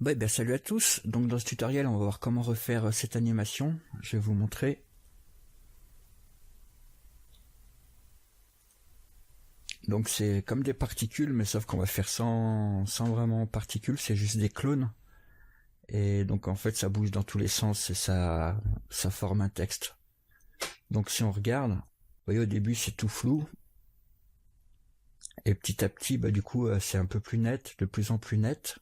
Ben, salut à tous, donc dans ce tutoriel on va voir comment refaire cette animation, je vais vous montrer. Donc c'est comme des particules mais sauf qu'on va faire sans vraiment particules, c'est juste des clones. Et donc en fait ça bouge dans tous les sens et ça forme un texte. Donc si on regarde, vous voyez au début c'est tout flou. Et petit à petit du coup c'est un peu plus net, de plus en plus net.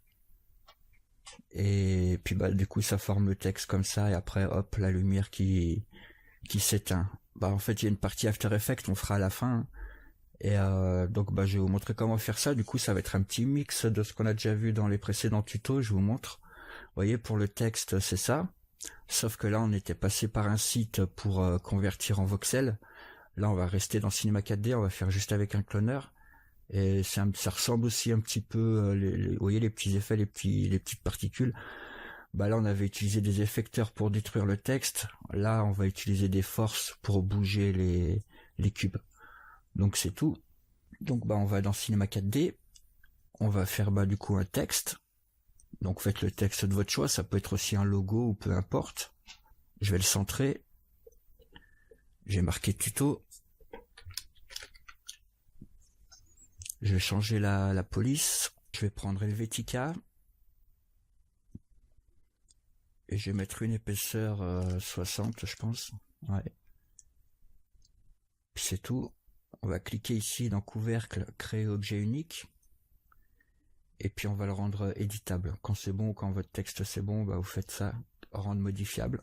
Et puis du coup ça forme le texte comme ça et après hop la lumière qui s'éteint. En fait il y a une partie After Effects on fera à la fin. Et donc je vais vous montrer comment faire ça. Du coup ça va être un petit mix de ce qu'on a déjà vu dans les précédents tutos. Je vous montre. Vous voyez pour le texte c'est ça. Sauf que là on était passé par un site pour convertir en voxel. Là on va rester dans Cinema 4D. On va faire juste avec un cloneur. Et ça ressemble aussi un petit peu, vous voyez les petits effets, les petites particules. Là on avait utilisé des effecteurs pour détruire le texte. Là on va utiliser des forces pour bouger les cubes. Donc c'est tout. Donc on va dans Cinema 4D. On va faire du coup un texte. Donc faites le texte de votre choix. Ça peut être aussi un logo ou peu importe. Je vais le centrer. J'ai marqué tuto. Je vais changer la police. Je vais prendre Helvetica. Et je vais mettre une épaisseur 60 je pense. Ouais. Puis c'est tout. On va cliquer ici dans couvercle, créer objet unique. Et puis on va le rendre éditable. Quand c'est bon, quand votre texte c'est bon, vous faites ça, rendre modifiable.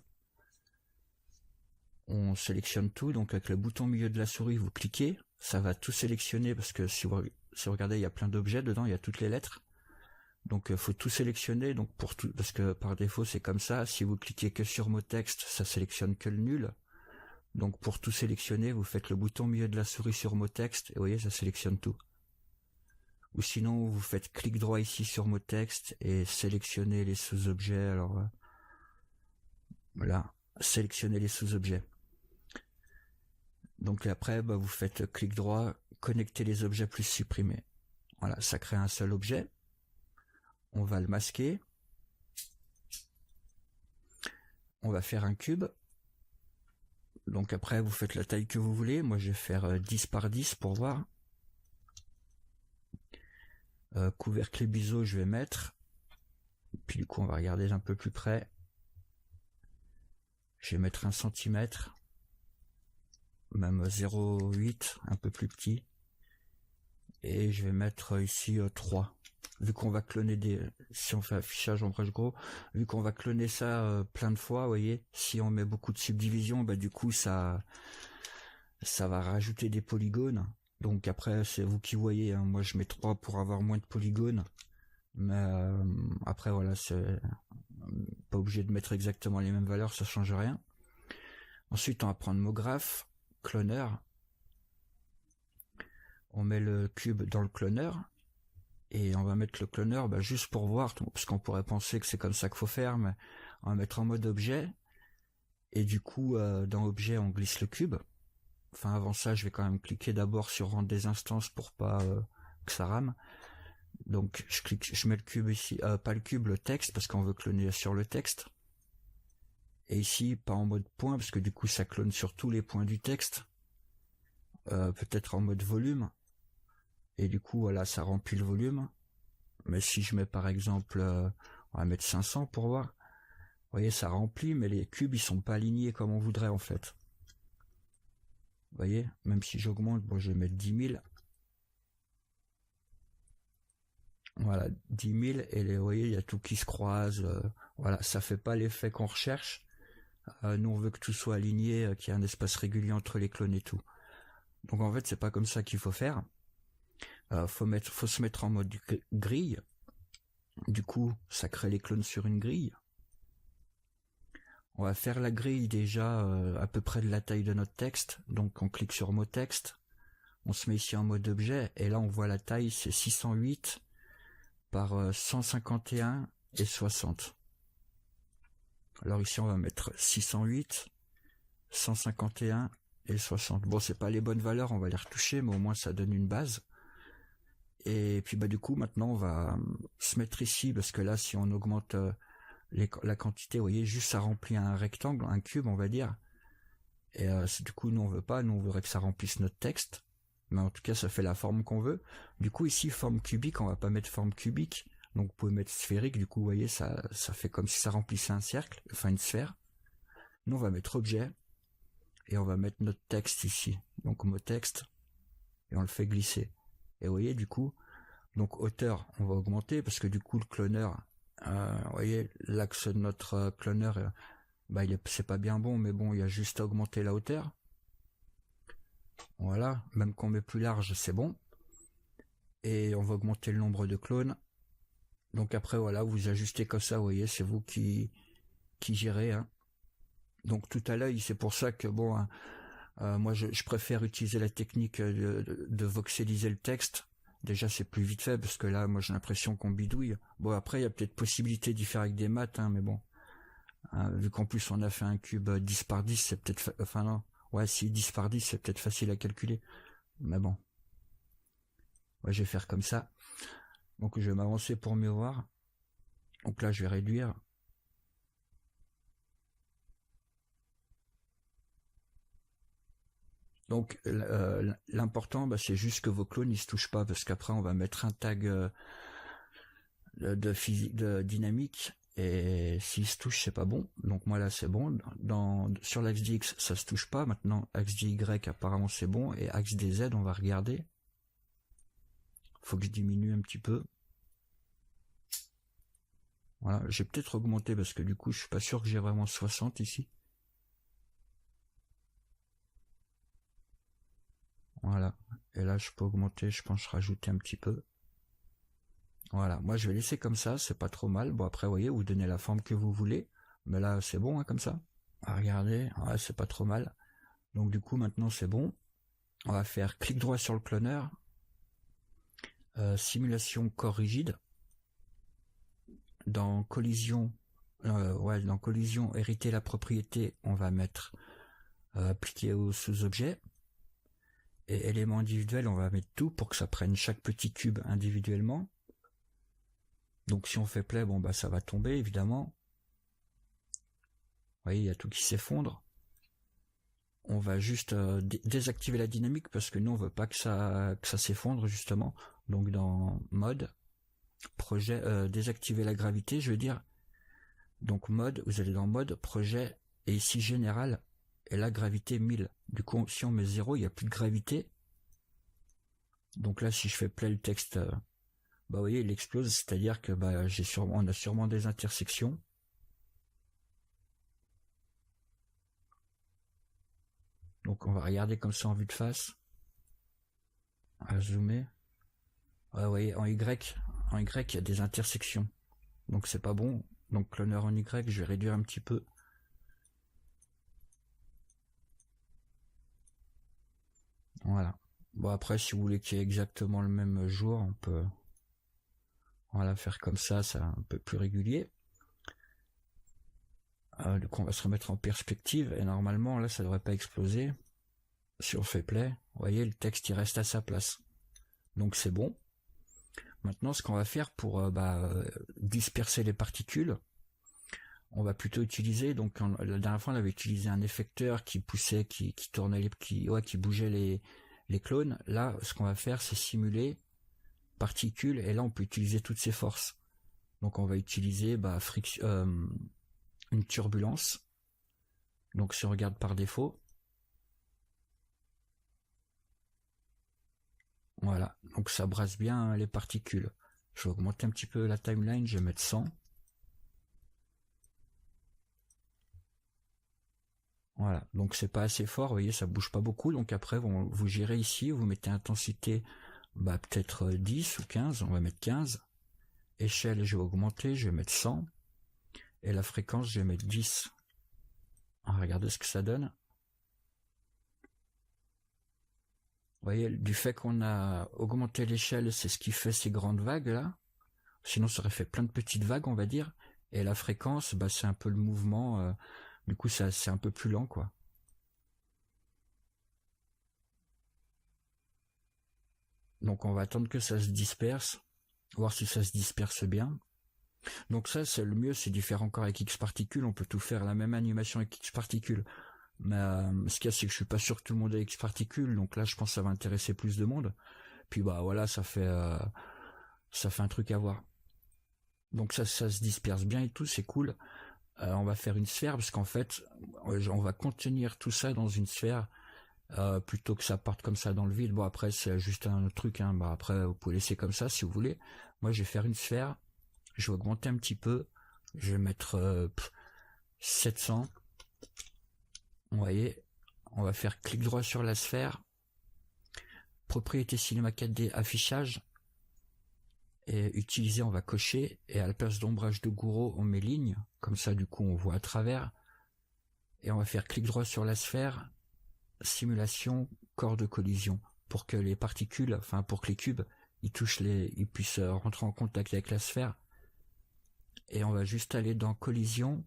On sélectionne tout, donc avec le bouton milieu de la souris, vous cliquez, ça va tout sélectionner parce que si vous regardez, il y a plein d'objets dedans, il y a toutes les lettres. Donc faut tout sélectionner, donc pour tout, parce que par défaut c'est comme ça. Si vous cliquez que sur mot texte, ça sélectionne que le nul. Donc pour tout sélectionner, vous faites le bouton milieu de la souris sur mot texte et vous voyez ça sélectionne tout. Ou sinon vous faites clic droit ici sur mot texte et sélectionnez les sous-objets. Alors voilà, sélectionnez les sous-objets. Donc après vous faites clic droit, connecter les objets plus supprimer. Voilà, ça crée un seul objet. On va le masquer. On va faire un cube. Donc après vous faites la taille que vous voulez. Moi je vais faire 10 par 10 pour voir. Couvercle et biseau je vais mettre. Puis du coup on va regarder un peu plus près. Je vais mettre 1 cm. Même 0,8, un peu plus petit. Et je vais mettre ici 3. Vu qu'on va cloner si on fait affichage ombrage gros, vu qu'on va cloner ça plein de fois, vous voyez, si on met beaucoup de subdivisions, du coup ça va rajouter des polygones. Donc après c'est vous qui voyez, hein. Moi je mets 3 pour avoir moins de polygones. Mais après voilà, c'est pas obligé de mettre exactement les mêmes valeurs, ça change rien. Ensuite on va prendre MoGraph, cloneur. On met le cube dans le cloneur. Et on va mettre le cloneur juste pour voir, parce qu'on pourrait penser que c'est comme ça qu'il faut faire, mais on va mettre en mode objet. Et du coup, dans objet, on glisse le cube. Enfin, avant ça, je vais quand même cliquer d'abord sur rendre des instances pour pas que ça rame. Donc, je mets le cube ici, pas le cube, le texte, parce qu'on veut cloner sur le texte. Et ici, pas en mode point, parce que du coup, ça clone sur tous les points du texte. Peut-être en mode volume. Et du coup, voilà, ça remplit le volume. Mais si je mets par exemple, on va mettre 500 pour voir. Vous voyez, ça remplit, mais les cubes, ils sont pas alignés comme on voudrait en fait. Vous voyez, même si j'augmente, je vais mettre 10 000. Voilà, 10 000, et vous voyez, il y a tout qui se croise. Voilà, ça fait pas l'effet qu'on recherche. Nous, on veut que tout soit aligné, qu'il y ait un espace régulier entre les clones et tout. Donc en fait, c'est pas comme ça qu'il faut faire. Faut se mettre en mode grille. Du coup, ça crée les clones sur une grille. On va faire la grille déjà à peu près de la taille de notre texte. Donc on clique sur mot texte. On se met ici en mode objet. Et là on voit la taille, c'est 608 par 151 et 60. Alors ici on va mettre 608, 151 et 60. Bon, c'est pas les bonnes valeurs, on va les retoucher, mais au moins ça donne une base. Et puis du coup maintenant on va se mettre ici parce que là si on augmente la quantité, vous voyez, juste ça remplit un rectangle, un cube on va dire. Et du coup nous on veut pas, nous on voudrait que ça remplisse notre texte. Mais en tout cas ça fait la forme qu'on veut. Du coup ici forme cubique, on va pas mettre forme cubique. Donc vous pouvez mettre sphérique, du coup vous voyez ça fait comme si ça remplissait un cercle, enfin une sphère. Nous on va mettre objet et on va mettre notre texte ici. Donc mot texte et on le fait glisser. Et vous voyez du coup, donc hauteur on va augmenter parce que du coup le cloneur, vous voyez l'axe de notre cloneur, c'est pas bien bon, mais bon il y a juste à augmenter la hauteur. Voilà, même qu'on met plus large c'est bon. Et on va augmenter le nombre de clones. Donc après voilà, vous ajustez comme ça, vous voyez, c'est vous qui gérez. Hein. Donc tout à l'œil, c'est pour ça que bon, moi je préfère utiliser la technique de voxeliser le texte. Déjà c'est plus vite fait parce que là moi j'ai l'impression qu'on bidouille. Bon après il y a peut-être possibilité d'y faire avec des maths, hein, mais bon. Vu qu'en plus on a fait un cube 10 par 10, c'est peut-être... Enfin non, ouais si 10 par 10 c'est peut-être facile à calculer. Mais bon. Ouais, je vais faire comme ça. Donc je vais m'avancer pour mieux voir. Donc là je vais réduire. Donc l'important c'est juste que vos clones ils se touchent pas parce qu'après on va mettre un tag de physique, de dynamique, et s'ils se touchent c'est pas bon. Donc moi là c'est bon. Sur l'axe d'X ça se touche pas. Maintenant axe d'Y apparemment c'est bon, et axe des Z on va regarder. Faut que je diminue un petit peu. Voilà, j'ai peut-être augmenté parce que du coup je suis pas sûr que j'ai vraiment 60 ici. Voilà, et là je peux augmenter, je pense rajouter un petit peu. Voilà, moi je vais laisser comme ça, c'est pas trop mal. Bon après vous voyez, vous donnez la forme que vous voulez, mais là c'est bon hein, comme ça. Regardez, ouais, c'est pas trop mal. Donc du coup maintenant c'est bon. On va faire clic droit sur le cloneur, simulation corps rigide. Dans collision, dans collision hériter la propriété, on va mettre appliquer au sous-objet. Et éléments individuels, on va mettre tout pour que ça prenne chaque petit cube individuellement. Donc si on fait play, bon ça va tomber évidemment. Vous voyez, il y a tout qui s'effondre. On va juste désactiver la dynamique parce que nous on veut pas que ça s'effondre justement. Donc dans mode, projet, désactiver la gravité, je veux dire. Donc mode, vous allez dans mode, projet, et ici général, et là gravité 1000. Du coup si on met 0, il n'y a plus de gravité. Donc là si je fais play le texte, vous voyez il explose, c'est-à-dire que on a sûrement des intersections. Donc on va regarder comme ça en vue de face. À zoomer. Ouais, vous voyez, en Y, il y a des intersections. Donc c'est pas bon. Donc cloneur en Y, je vais réduire un petit peu. Voilà. Bon après si vous voulez qu'il y ait exactement le même jour, on peut faire comme ça, c'est un peu plus régulier. Du coup on va se remettre en perspective et normalement là ça devrait pas exploser. Si on fait play, vous voyez le texte il reste à sa place. Donc c'est bon. Maintenant ce qu'on va faire pour disperser les particules, on va plutôt utiliser, donc la dernière fois on avait utilisé un effecteur qui poussait, qui tournait, qui bougeait les clones. Là ce qu'on va faire c'est simuler particules, et là on peut utiliser toutes ces forces. Donc on va utiliser une turbulence. Donc si on regarde par défaut, voilà, donc ça brasse bien les particules. Je vais augmenter un petit peu la timeline, je vais mettre 100. Voilà, donc c'est pas assez fort, vous voyez, ça bouge pas beaucoup. Donc après vous gérez ici, vous mettez intensité peut-être 10 ou 15, on va mettre 15. Échelle, je vais augmenter, je vais mettre 100. Et la fréquence, je vais mettre 10. Regardez ce que ça donne. Vous voyez, du fait qu'on a augmenté l'échelle, c'est ce qui fait ces grandes vagues là. Sinon ça aurait fait plein de petites vagues on va dire. Et la fréquence, c'est un peu le mouvement, du coup c'est un peu plus lent quoi. Donc on va attendre que ça se disperse, voir si ça se disperse bien. Donc ça, c'est le mieux, c'est d'y faire encore avec Xparticule. On peut tout faire la même animation avec Xparticule. Mais ce qu'il y a, c'est que je suis pas sûr que tout le monde ait Xparticule. Donc là, je pense que ça va intéresser plus de monde. Puis bah voilà, ça fait un truc à voir. Donc ça se disperse bien et tout, c'est cool. On va faire une sphère parce qu'en fait, on va contenir tout ça dans une sphère plutôt que ça parte comme ça dans le vide. Bon après, c'est juste un autre truc. Hein. Bah après, vous pouvez laisser comme ça si vous voulez. Moi, je vais faire une sphère. Je vais augmenter un petit peu. Je vais mettre 700. Vous voyez, on va faire clic droit sur la sphère. Propriété Cinema 4D affichage. Et utiliser, on va cocher. Et à la place d'ombrage de Gouraud, on met ligne. Comme ça, du coup, on voit à travers. Et on va faire clic droit sur la sphère. Simulation, corps de collision. Pour que les particules, enfin pour que les cubes, ils puissent rentrer en contact avec la sphère. Et on va juste aller dans collision,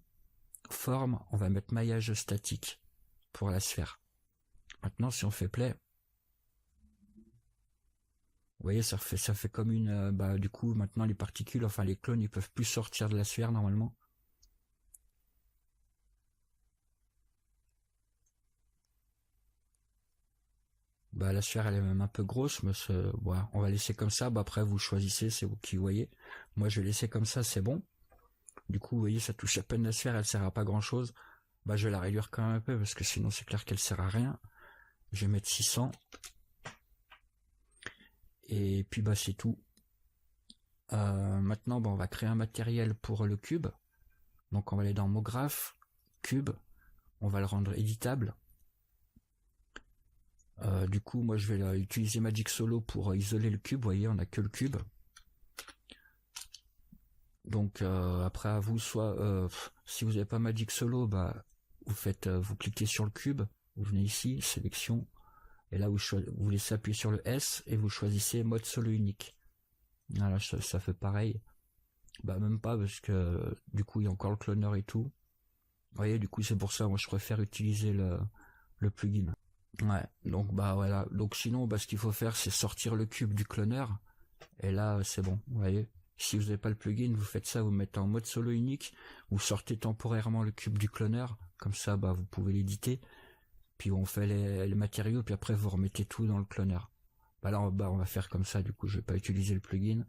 forme, on va mettre maillage statique pour la sphère. Maintenant, si on fait play, vous voyez, ça fait comme une, du coup, maintenant les particules, enfin les clones, ils peuvent plus sortir de la sphère normalement. Bah la sphère elle est même un peu grosse, mais voilà, on va laisser comme ça. Bah après vous choisissez, c'est vous qui voyez. Moi je vais laisser comme ça, c'est bon. Du coup, vous voyez, ça touche à peine la sphère, elle sert à pas grand chose. Bah je vais la réduire quand même un peu parce que sinon c'est clair qu'elle sert à rien. Je vais mettre 600. Et puis bah c'est tout. Maintenant on va créer un matériel pour le cube. Donc on va aller dans MoGraph, cube, on va le rendre éditable. Du coup moi je vais utiliser Magic Solo pour isoler le cube, vous voyez on a que le cube. Donc après à vous, soit si vous n'avez pas Magic Solo, bah vous cliquez sur le cube, vous venez ici, sélection, et là vous laissez appuyer sur le S et vous choisissez mode solo unique. Voilà, ça fait pareil. Bah même pas parce que du coup il y a encore le cloneur et tout. Vous voyez, du coup c'est pour ça moi je préfère utiliser le plugin. Ouais, donc bah voilà. Donc sinon ce qu'il faut faire c'est sortir le cube du cloneur et là c'est bon, vous voyez. Si vous n'avez pas le plugin, vous faites ça, vous mettez en mode solo unique, vous sortez temporairement le cube du cloneur, comme ça bah vous pouvez l'éditer. Puis on fait les matériaux, puis après vous remettez tout dans le cloneur. Bah là on va faire comme ça, du coup je vais pas utiliser le plugin.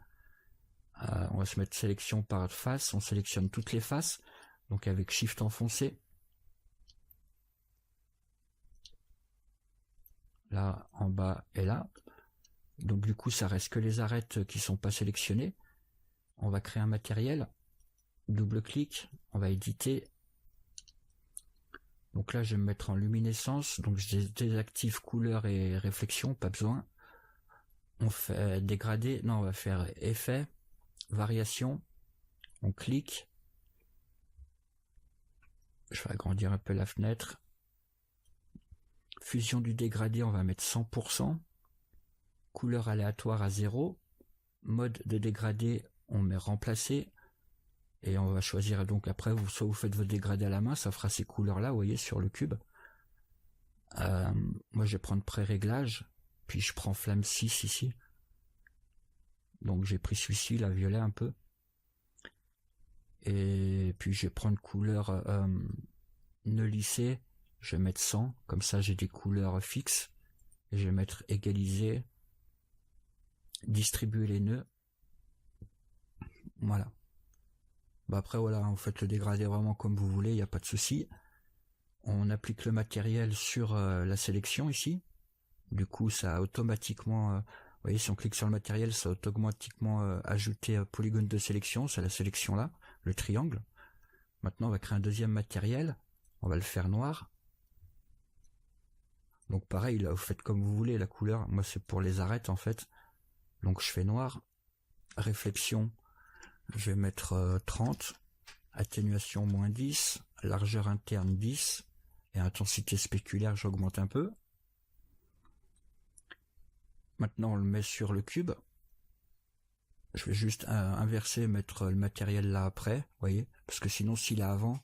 On va se mettre sélection par face, on sélectionne toutes les faces, donc avec Shift enfoncé. Là, en bas et là. Donc du coup ça reste que les arêtes qui sont pas sélectionnées. On va créer un matériel, double-clic, on va éditer. Donc là je vais me mettre en luminescence, donc je désactive couleur et réflexion, pas besoin. On fait dégradé, non on va faire effet, variation, on clique. Je vais agrandir un peu la fenêtre. Fusion du dégradé, on va mettre 100%. Couleur aléatoire à 0. Mode de dégradé, on met remplacer. Et on va choisir donc après, soit vous faites votre dégradé à la main, ça fera ces couleurs-là, vous voyez, sur le cube. Moi je vais prendre pré-réglage, puis je prends flamme 6 ici. Donc j'ai pris celui-ci, la violet un peu. Et puis je vais prendre couleur nœud lissé, je vais mettre 100, comme ça j'ai des couleurs fixes. Et je vais mettre égaliser, distribuer les nœuds. Voilà. Bah après voilà, vous faites le dégradé vraiment comme vous voulez, il n'y a pas de souci. On applique le matériel sur la sélection ici. Du coup ça a automatiquement, vous voyez si on clique sur le matériel, ça a automatiquement ajouté polygone de sélection, c'est la sélection là, le triangle. Maintenant on va créer un deuxième matériel, on va le faire noir. Donc pareil là vous faites comme vous voulez la couleur, moi c'est pour les arêtes en fait. Donc je fais noir, réflexion, je vais mettre 30, atténuation moins 10, largeur interne 10, et intensité spéculaire j'augmente un peu. Maintenant on le met sur le cube. Je vais juste inverser, mettre le matériel là après, vous voyez, parce que sinon s'il est avant,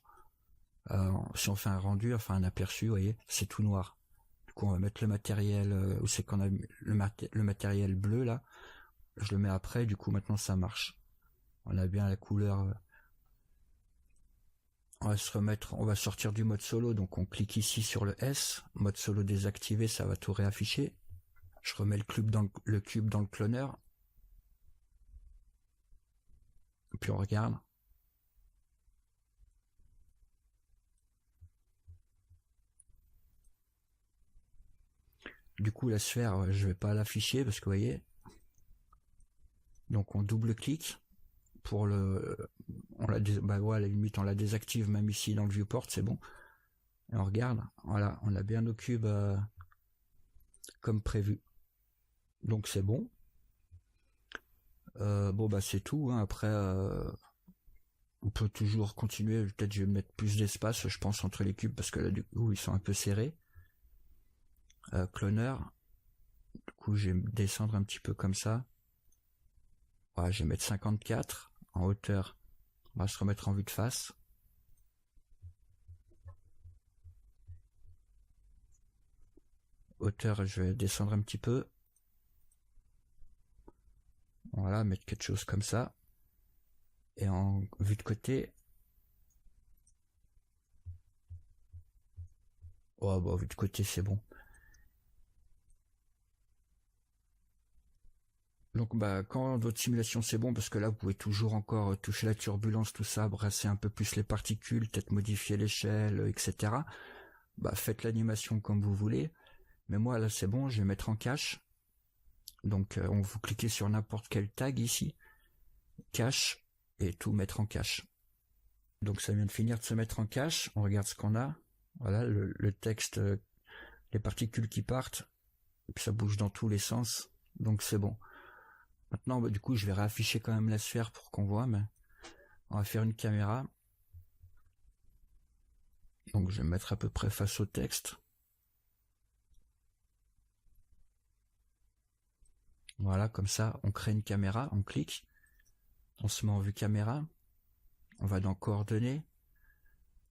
si on fait un rendu, enfin un aperçu, vous voyez, c'est tout noir. Du coup on va mettre le matériel où c'est qu'on a le matériel bleu là. Je le mets après, du coup maintenant ça marche. On a bien la couleur. On va se remettre, on va sortir du mode solo, donc on clique ici sur le S, mode solo désactivé, ça va tout réafficher. Je remets le cube dans le cloneur. Puis on regarde. Du coup la sphère, je vais pas l'afficher parce que vous voyez. Donc on double-clique pour on la à la limite on la désactive même ici dans le viewport, c'est bon. Et on regarde, voilà, on a bien nos cubes comme prévu. Donc c'est bon. C'est tout, hein. Après on peut toujours continuer, peut-être je vais mettre plus d'espace je pense entre les cubes parce que là du coup ils sont un peu serrés. Cloneur, du coup je vais descendre un petit peu comme ça. Ouais, je vais mettre 54 en hauteur, on va se remettre en vue de face. Hauteur, je vais descendre un petit peu. Voilà, mettre quelque chose comme ça. Et en vue de côté. Vue de côté, c'est bon. Donc quand votre simulation c'est bon, parce que là vous pouvez toujours encore toucher la turbulence, tout ça, brasser un peu plus les particules, peut-être modifier l'échelle, etc. Faites l'animation comme vous voulez. Mais moi là c'est bon, je vais mettre en cache. Donc vous cliquez sur n'importe quel tag ici, cache, et tout mettre en cache. Donc ça vient de finir de se mettre en cache, on regarde ce qu'on a. Voilà le texte, les particules qui partent, et puis ça bouge dans tous les sens, donc c'est bon. Maintenant, du coup, je vais réafficher quand même la sphère pour qu'on voit, mais on va faire une caméra. Donc, je vais me mettre à peu près face au texte. Voilà, comme ça, on crée une caméra, on clique. On se met en vue caméra. On va dans coordonnées.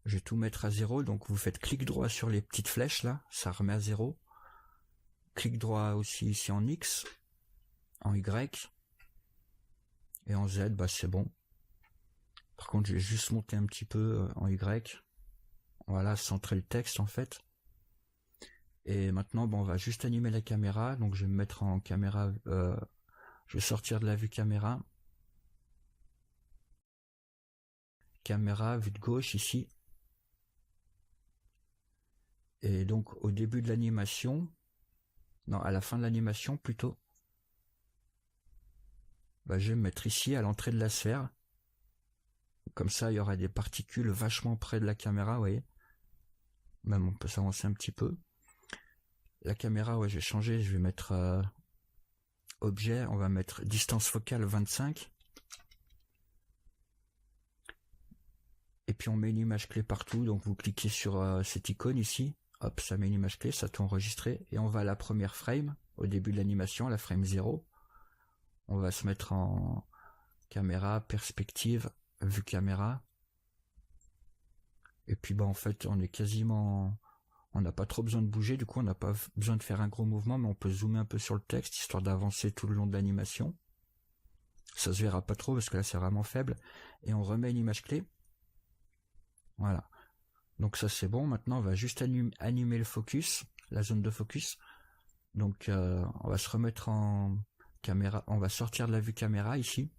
Je vais tout mettre à 0, donc vous faites clic droit sur les petites flèches là, ça remet à 0. Clic droit aussi ici en X, en Y. Et en Z, c'est bon. Par contre, je vais juste monter un petit peu en Y. Voilà, centrer le texte en fait. Et maintenant, on va juste animer la caméra. Donc, je vais me mettre en caméra. Je vais sortir de la vue caméra. Caméra, vue de gauche ici. Et donc, au début de l'animation, non, à la fin de l'animation plutôt, je vais me mettre ici à l'entrée de la sphère. Comme ça, il y aura des particules vachement près de la caméra, vous voyez. Même on peut s'avancer un petit peu. La caméra, je vais changer, je vais mettre objet, on va mettre distance focale 25. Et puis on met une image clé partout, donc vous cliquez sur cette icône ici, hop, ça met une image clé, ça tout enregistré, et on va à la première frame, au début de l'animation, la frame 0. On va se mettre en caméra, perspective, vue caméra. Et puis en fait on est quasiment... On n'a pas trop besoin de bouger, du coup on n'a pas besoin de faire un gros mouvement, mais on peut zoomer un peu sur le texte, histoire d'avancer tout le long de l'animation. Ça se verra pas trop, parce que là c'est vraiment faible. Et on remet une image clé. Voilà. Donc ça c'est bon, maintenant on va juste animer le focus, la zone de focus. Donc on va se remettre en caméra, on va sortir de la vue caméra ici.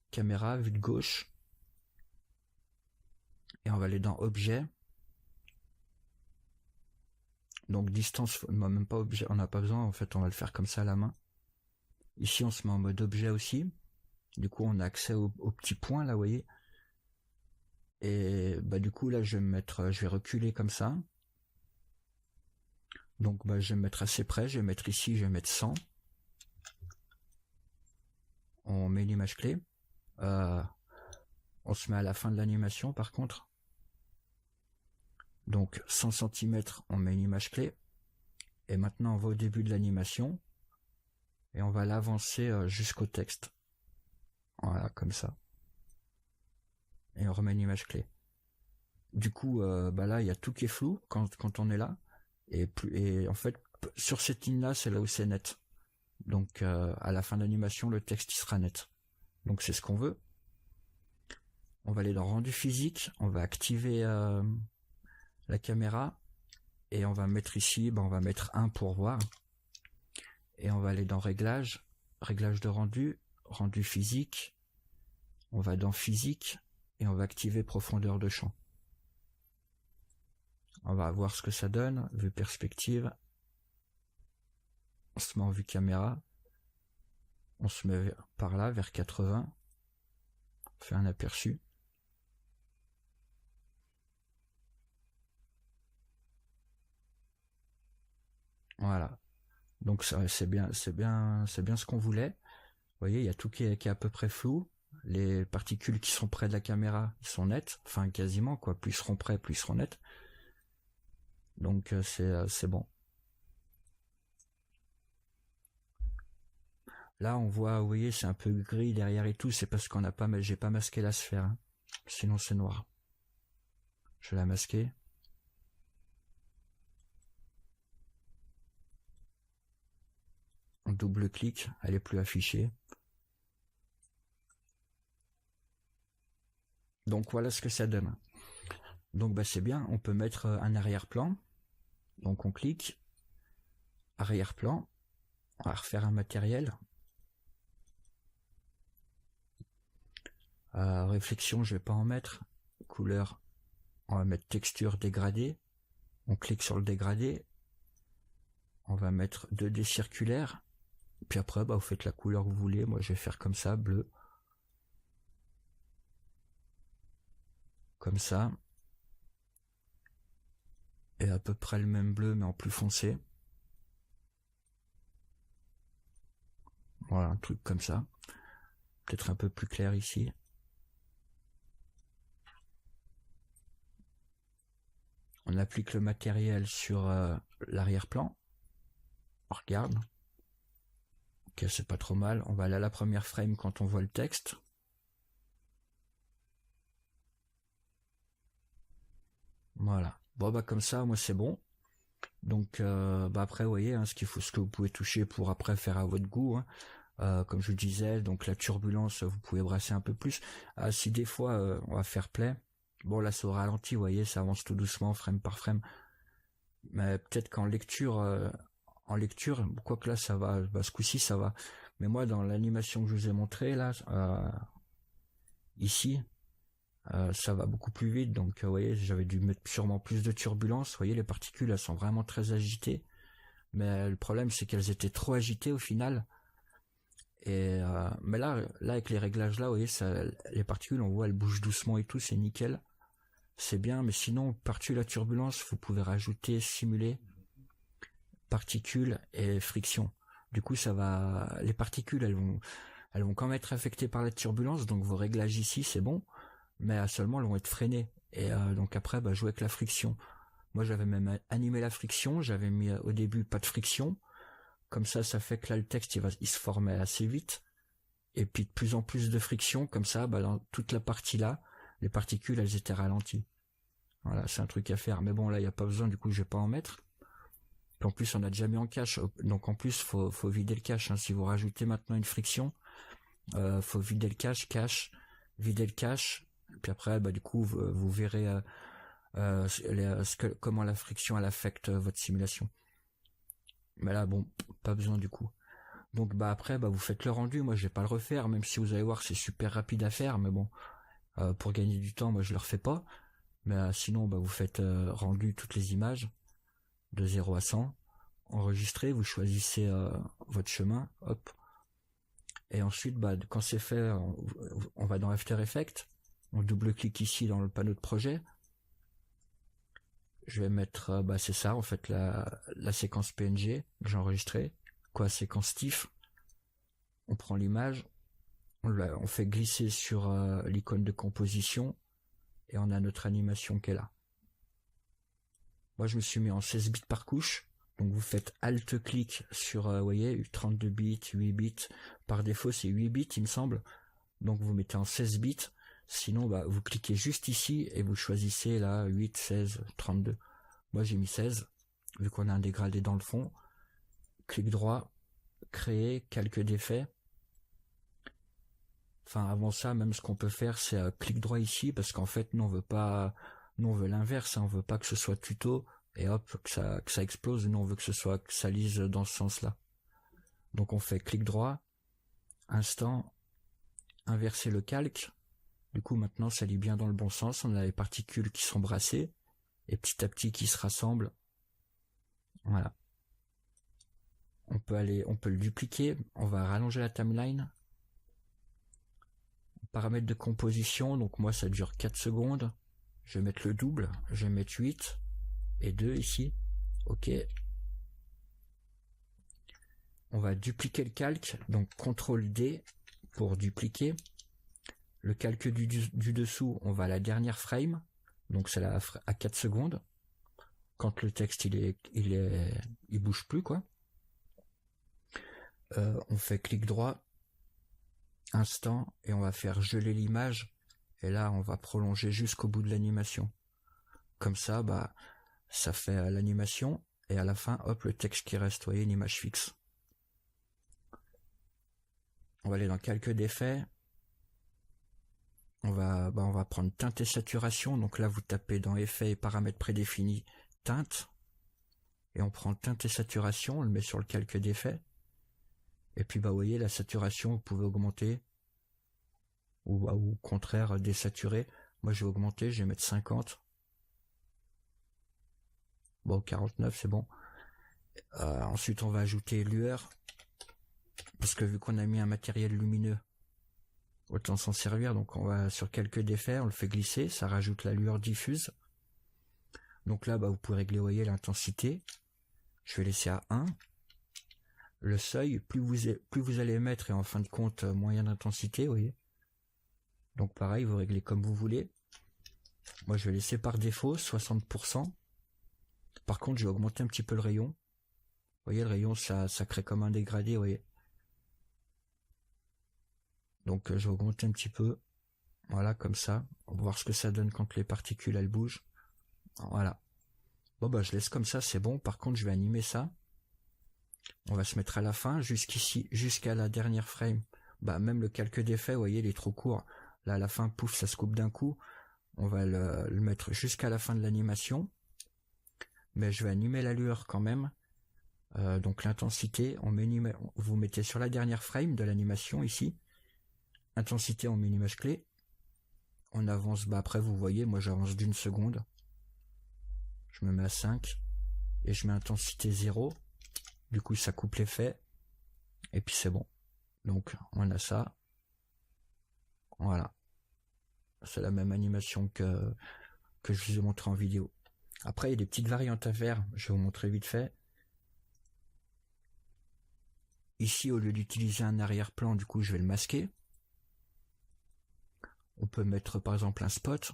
Caméra, vue de gauche. Et on va aller dans objet. Donc distance, même pas objet, on n'a pas besoin, en fait on va le faire comme ça à la main. Ici on se met en mode objet aussi. Du coup on a accès au petit point là, vous voyez. Et du coup là je vais reculer comme ça. Donc je vais me mettre assez près, je vais mettre ici, je vais mettre 100. On met l'image clé. On se met à la fin de l'animation par contre. Donc 100 cm, on met une image clé. Et maintenant on va au début de l'animation. Et on va l'avancer jusqu'au texte. Voilà, comme ça. Et on remet une image clé. Du coup, là, il y a tout qui est flou quand on est là. Et en fait, sur cette ligne-là, c'est là où c'est net. Donc, à la fin de l'animation, le texte il sera net. Donc, c'est ce qu'on veut. On va aller dans rendu physique. On va activer la caméra. Et on va mettre ici, on va mettre 1 pour voir. Et on va aller dans réglage. Réglage de rendu. Rendu physique. On va dans physique. Et on va activer profondeur de champ. On va voir ce que ça donne. Vue perspective. On se met en vue caméra. On se met par là, vers 80. On fait un aperçu. Voilà. Donc ça, c'est bien ce qu'on voulait. Vous voyez, il y a tout qui est à peu près flou. Les particules qui sont près de la caméra, ils sont nettes. Enfin, quasiment, quoi. Plus ils seront près, plus ils seront nets. Donc c'est bon. Là, on voit, vous voyez, c'est un peu gris derrière et tout. C'est parce qu'on n'a pas, j'ai pas masqué la sphère. Hein. Sinon, c'est noir. Je vais la masquer. On double-clique, elle est plus affichée. Donc voilà ce que ça donne. Donc c'est bien, on peut mettre un arrière-plan. Donc on clique, arrière-plan, on va refaire un matériel. Réflexion, je vais pas en mettre. Couleur, on va mettre texture dégradée. On clique sur le dégradé. On va mettre 2D circulaire. Puis après, vous faites la couleur que vous voulez. Moi, je vais faire comme ça, bleu. Comme ça. Et à peu près le même bleu, mais en plus foncé. Voilà, un truc comme ça. Peut-être un peu plus clair ici. On applique le matériel sur l'arrière-plan. On regarde. Ok, c'est pas trop mal. On va aller à la première frame quand on voit le texte. Voilà. Bon, comme ça, moi, c'est bon. Donc, après, vous voyez, ce que vous pouvez toucher pour après faire à votre goût. Hein. Comme je disais, donc la turbulence, vous pouvez brasser un peu plus. Si des fois, on va faire play. Bon, là, c'est au ralenti, vous voyez, ça avance tout doucement, frame par frame. Mais peut-être qu'en lecture, quoique là, ça va, ce coup-ci, ça va. Mais moi, dans l'animation que je vous ai montré là, ici, ça va beaucoup plus vite. Donc, vous voyez, j'avais dû mettre sûrement plus de turbulence. Vous voyez, les particules, elles sont vraiment très agitées. Mais le problème, c'est qu'elles étaient trop agitées au final. Et mais là, avec les réglages là, vous voyez, les particules, on voit, elles bougent doucement et tout, c'est nickel. C'est bien, mais sinon, par-dessus la turbulence, vous pouvez rajouter, simuler, particules et friction. Du coup, les particules, elles vont quand même être affectées par la turbulence, donc vos réglages ici, c'est bon, mais seulement elles vont être freinées. Et donc après, jouer avec la friction. Moi, j'avais même animé la friction, j'avais mis au début pas de friction. Comme ça fait que là, le texte, il se formait assez vite. Et puis de plus en plus de friction, comme ça, dans toute la partie là, les particules, elles étaient ralenties. Voilà, c'est un truc à faire. Mais bon, là, il n'y a pas besoin, du coup, je vais pas en mettre. Puis en plus, on a déjà mis en cache. Donc en plus, faut vider le cache. Hein. Si vous rajoutez maintenant une friction, faut vider le cache, vider le cache. Puis après, du coup, vous verrez comment la friction, elle affecte votre simulation. Mais là, bon, pas besoin du coup. Donc après, vous faites le rendu. Moi, je vais pas le refaire, même si vous allez voir, c'est super rapide à faire. Mais bon, pour gagner du temps, moi, je le refais pas. Mais sinon, vous faites rendu toutes les images de 0 à 100. Enregistrez, vous choisissez votre chemin, hop. Et ensuite, quand c'est fait, on va dans After Effects. On double-clique ici dans le panneau de projet. Je vais mettre, c'est ça, en fait, la séquence PNG que j'ai enregistrée. Séquence TIFF. On prend l'image, on fait glisser sur l'icône de composition et on a notre animation qui est là. Moi, je me suis mis en 16 bits par couche. Donc, vous faites Alt-clic sur, vous voyez, 32 bits, 8 bits. Par défaut, c'est 8 bits, il me semble. Donc, vous mettez en 16 bits. Sinon, bah, vous cliquez juste ici et vous choisissez là 8, 16, 32. Moi, j'ai mis 16, vu qu'on a un dégradé dans le fond. Clic droit, créer, calque d'effet. Enfin, avant ça, même ce qu'on peut faire, c'est clic droit ici, parce qu'en fait, nous, on veut pas, nous, on veut l'inverse, hein, on veut pas que ce soit tuto, et hop, que ça explose. Nous, on veut que ça lise dans ce sens-là. Donc, on fait clic droit, instant, inverser le calque. Du coup, maintenant, ça lit bien dans le bon sens. On a les particules qui sont brassées et petit à petit qui se rassemblent. Voilà. On peut le dupliquer. On va rallonger la timeline. Paramètres de composition. Donc moi, ça dure 4 secondes. Je vais mettre le double. Je vais mettre 8 et 2 ici. OK. On va dupliquer le calque. Donc CTRL D pour dupliquer. Le calque du dessous, on va à la dernière frame, donc c'est à 4 secondes. Quand le texte il bouge plus quoi. On fait clic droit, instant, et on va faire geler l'image. Et là, on va prolonger jusqu'au bout de l'animation. Comme ça, bah, ça fait l'animation et à la fin, hop, le texte qui reste. Vous voyez, une image fixe. On va aller dans calque d'effet. On va prendre teinte et saturation. Donc là, vous tapez dans effet et paramètres prédéfinis, teinte. Et on prend teinte et saturation, on le met sur le calque d'effet. Et puis, bah, vous voyez, la saturation, vous pouvez augmenter. Ou au contraire, désaturer. Moi, je vais augmenter, je vais mettre 50. Bon, 49, c'est bon. Ensuite, on va ajouter lueur. Parce que vu qu'on a mis un matériel lumineux, autant s'en servir. Donc on va sur calque d'effet, on le fait glisser, ça rajoute la lueur diffuse. Donc là, bah, vous pouvez régler, vous voyez, l'intensité. Je vais laisser à 1. Le seuil, plus vous allez mettre, et en fin de compte, moyen d'intensité, vous voyez. Donc pareil, vous réglez comme vous voulez. Moi, je vais laisser par défaut 60%. Par contre, je vais augmenter un petit peu le rayon. Vous voyez, le rayon, ça crée comme un dégradé, vous voyez. Donc je vais augmenter un petit peu. Voilà, comme ça. On va voir ce que ça donne quand les particules, elles bougent. Voilà. Bon, bah je laisse comme ça, c'est bon. Par contre, je vais animer ça. On va se mettre à la fin, jusqu'ici, jusqu'à la dernière frame. Bah même le calque d'effet, vous voyez, il est trop court. Là, à la fin, pouf, ça se coupe d'un coup. On va le mettre jusqu'à la fin de l'animation. Mais je vais animer la lueur quand même. Donc l'intensité, vous mettez sur la dernière frame de l'animation ici. Intensité, on met une image clé. On avance, bah après vous voyez, moi j'avance d'1 seconde. Je me mets à 5. Et je mets intensité 0. Du coup ça coupe l'effet. Et puis c'est bon. Donc on a ça. Voilà. C'est la même animation que je vous ai montré en vidéo. Après il y a des petites variantes à faire. Je vais vous montrer vite fait. Ici, au lieu d'utiliser un arrière-plan, du coup je vais le masquer. On peut mettre par exemple un spot,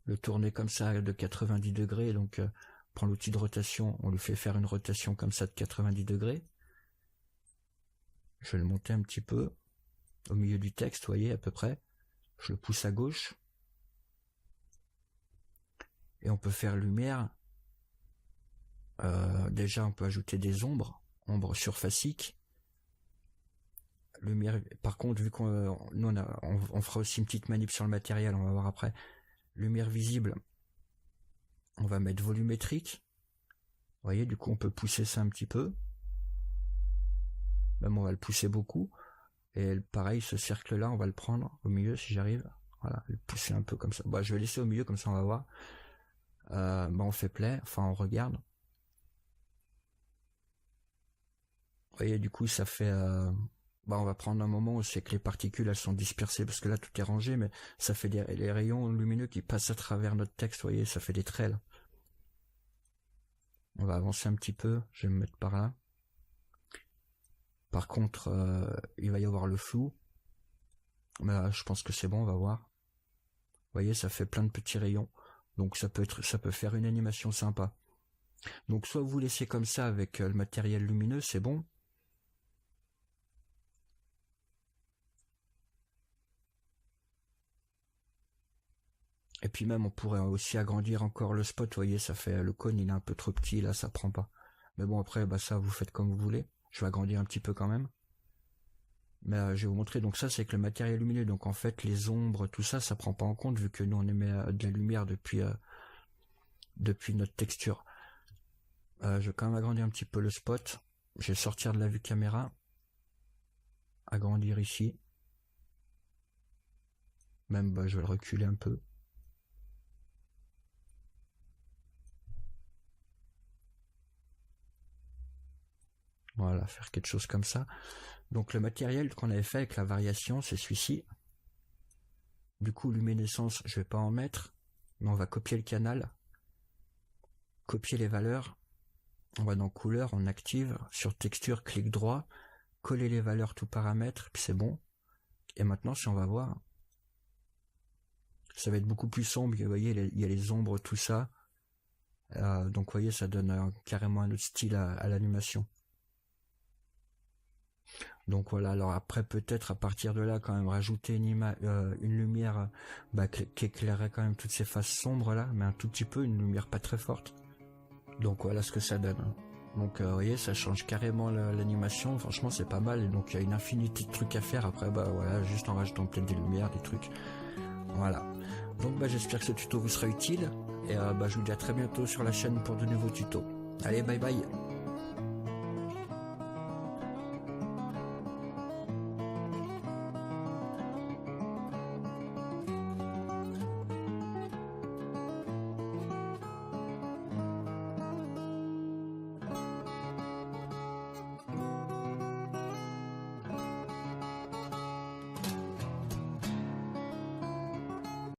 le tourner comme ça de 90 degrés, donc on prend l'outil de rotation, on lui fait faire une rotation comme ça de 90 degrés. Je vais le monter un petit peu au milieu du texte, vous voyez à peu près. Je le pousse à gauche. Et on peut faire lumière. Déjà on peut ajouter des ombres surfaciques. Lumière, par contre, vu qu'on on fera aussi une petite manip sur le matériel, on va voir après. Lumière visible, on va mettre volumétrique. Vous voyez, du coup, on peut pousser ça un petit peu. Même on va le pousser beaucoup. Et pareil, ce cercle-là, on va le prendre au milieu si j'arrive. Voilà, le pousser un peu comme ça. Bon, je vais laisser au milieu, comme ça on va voir. On fait play, enfin on regarde. Vous voyez, du coup, ça fait... on va prendre un moment où c'est que les particules, elles sont dispersées, parce que là, tout est rangé, mais ça fait les rayons lumineux qui passent à travers notre texte, vous voyez, ça fait des traits, là. On va avancer un petit peu, je vais me mettre par là. Par contre, il va y avoir le flou. Mais là, je pense que c'est bon, on va voir. Vous voyez, ça fait plein de petits rayons. Donc ça peut faire une animation sympa. Donc soit vous laissez comme ça avec le matériel lumineux, c'est bon. Et puis même on pourrait aussi agrandir encore le spot, vous voyez, ça fait le cône il est un peu trop petit, là ça prend pas. Mais bon après bah ça vous faites comme vous voulez. Je vais agrandir un petit peu quand même. Mais je vais vous montrer, donc ça c'est avec le matériel lumineux, donc en fait les ombres, tout ça, ça prend pas en compte vu que nous on émet de la lumière depuis notre texture. Je vais quand même agrandir un petit peu le spot. Je vais sortir de la vue caméra, agrandir ici. Même bah, je vais le reculer un peu. Voilà, faire quelque chose comme ça. Donc le matériel qu'on avait fait avec la variation, c'est celui-ci. Du coup, luminescence, je vais pas en mettre, mais on va copier le canal, copier les valeurs. On va dans couleur, on active, sur texture, clic droit, coller les valeurs tout paramètre, puis c'est bon. Et maintenant, si on va voir, ça va être beaucoup plus sombre. Vous voyez, il y a les ombres, tout ça. Donc, vous voyez, ça donne carrément un autre style à l'animation. Donc voilà, alors après peut-être à partir de là quand même rajouter une lumière qui éclairerait quand même toutes ces faces sombres là, mais un tout petit peu, une lumière pas très forte. Donc voilà ce que ça donne. Donc vous voyez, ça change carrément l'animation, franchement c'est pas mal, et donc il y a une infinité de trucs à faire après, bah voilà, juste en rajoutant peut-être des lumières, des trucs. Voilà. Donc bah j'espère que ce tuto vous sera utile, et je vous dis à très bientôt sur la chaîne pour de nouveaux tutos. Allez, bye bye.